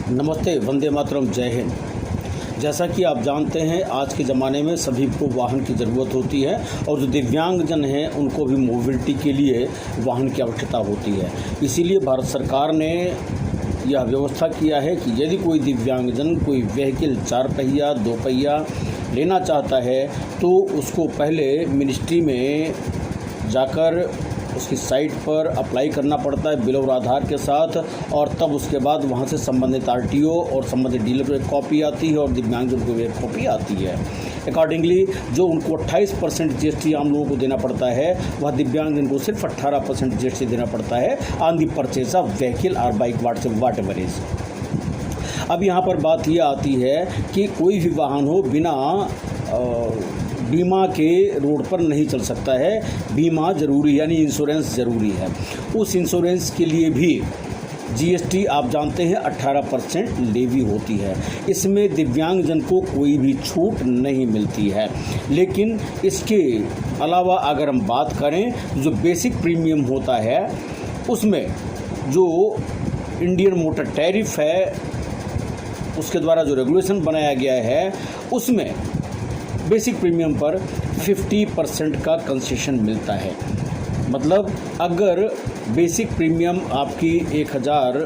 नमस्ते, वंदे मातरम, जय हिंद। जैसा कि आप जानते हैं, आज के ज़माने में सभी को वाहन की ज़रूरत होती है और जो दिव्यांगजन हैं उनको भी मोबिलिटी के लिए वाहन की आवश्यकता होती है। इसीलिए भारत सरकार ने यह व्यवस्था किया है कि यदि कोई दिव्यांगजन कोई व्हीकल 4 पहिया 2 पहिया लेना चाहता है तो उसको पहले मिनिस्ट्री में जाकर उसकी साइट पर अप्लाई करना पड़ता है बिल और आधार के साथ, और तब उसके बाद वहाँ से संबंधित आरटीओ और संबंधित डीलर को एक कॉपी आती है और दिव्यांगजन को एक कॉपी आती है। अकॉर्डिंगली जो उनको 28% जीएसटी आम लोगों को देना पड़ता है, वह दिव्यांगजन को सिर्फ 18% जीएसटी देना पड़ता है on the purchase of vehicle और बाइक वाट एवर इज। अब यहाँ पर बात यह आती है कि कोई भी वाहन हो बिना बीमा के रोड पर नहीं चल सकता है। बीमा ज़रूरी यानी इंश्योरेंस ज़रूरी है। उस इंश्योरेंस के लिए भी जीएसटी आप जानते हैं 18% लेवी होती है। इसमें दिव्यांगजन को कोई भी छूट नहीं मिलती है। लेकिन इसके अलावा अगर हम बात करें जो बेसिक प्रीमियम होता है उसमें जो इंडियन मोटर टैरिफ है उसके द्वारा जो रेगुलेशन बनाया गया है उसमें बेसिक प्रीमियम पर 50% का कंसेशन मिलता है। मतलब अगर बेसिक प्रीमियम आपकी 1000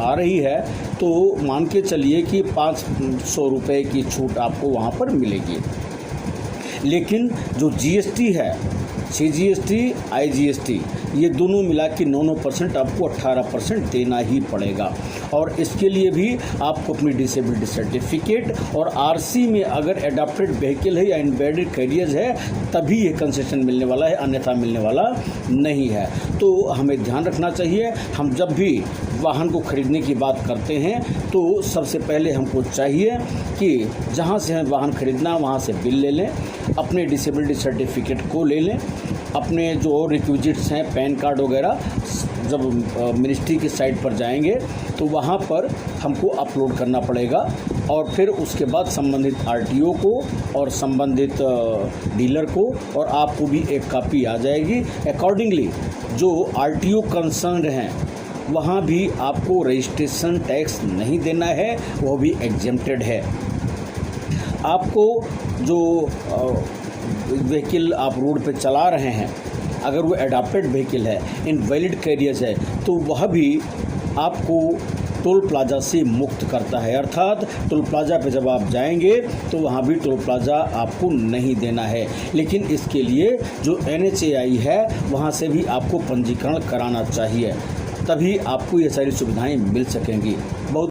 आ रही है तो मान के चलिए कि 500 रुपये की छूट आपको वहाँ पर मिलेगी। लेकिन जो जीएसटी है, सीजीएसटी, आईजीएसटी, ये दोनों मिला के 9% आपको 18% देना ही पड़ेगा। और इसके लिए भी आपको अपनी डिसेबिलिटी सर्टिफिकेट और आरसी में अगर एडाप्टेड व्हीकल है या एम्बेडेड कैरियर्स है तभी ये कंसेशन मिलने वाला है, अन्यथा मिलने वाला नहीं है। तो हमें ध्यान रखना चाहिए, हम जब भी वाहन को खरीदने की बात करते हैं तो सबसे पहले हमको चाहिए कि जहाँ से हमें वाहन खरीदना वहाँ से बिल ले लें, अपने डिसेबिलिटी सर्टिफिकेट को ले लें, अपने जो रिक्विजिट्स हैं पैन कार्ड वगैरह जब मिनिस्ट्री की साइट पर जाएंगे तो वहाँ पर हमको अपलोड करना पड़ेगा। और फिर उसके बाद संबंधित आरटीओ को और संबंधित डीलर को और आपको भी एक कॉपी आ जाएगी। अकॉर्डिंगली जो आरटीओ कंसर्न हैं वहाँ भी आपको रजिस्ट्रेशन टैक्स नहीं देना है, वो भी एग्जेम्प्टेड है। आपको जो व्हीकल आप रोड पे चला रहे हैं अगर वो एडाप्टेड व्हीकल है, इनवैलिड कैरियर्स है, तो वह भी आपको टोल प्लाज़ा से मुक्त करता है। अर्थात टोल प्लाज़ा पे जब आप जाएंगे तो वहाँ भी टोल प्लाज़ा आपको नहीं देना है। लेकिन इसके लिए जो NHAI है वहाँ से भी आपको पंजीकरण कराना चाहिए, तभी आपको ये सारी सुविधाएं मिल सकेंगी।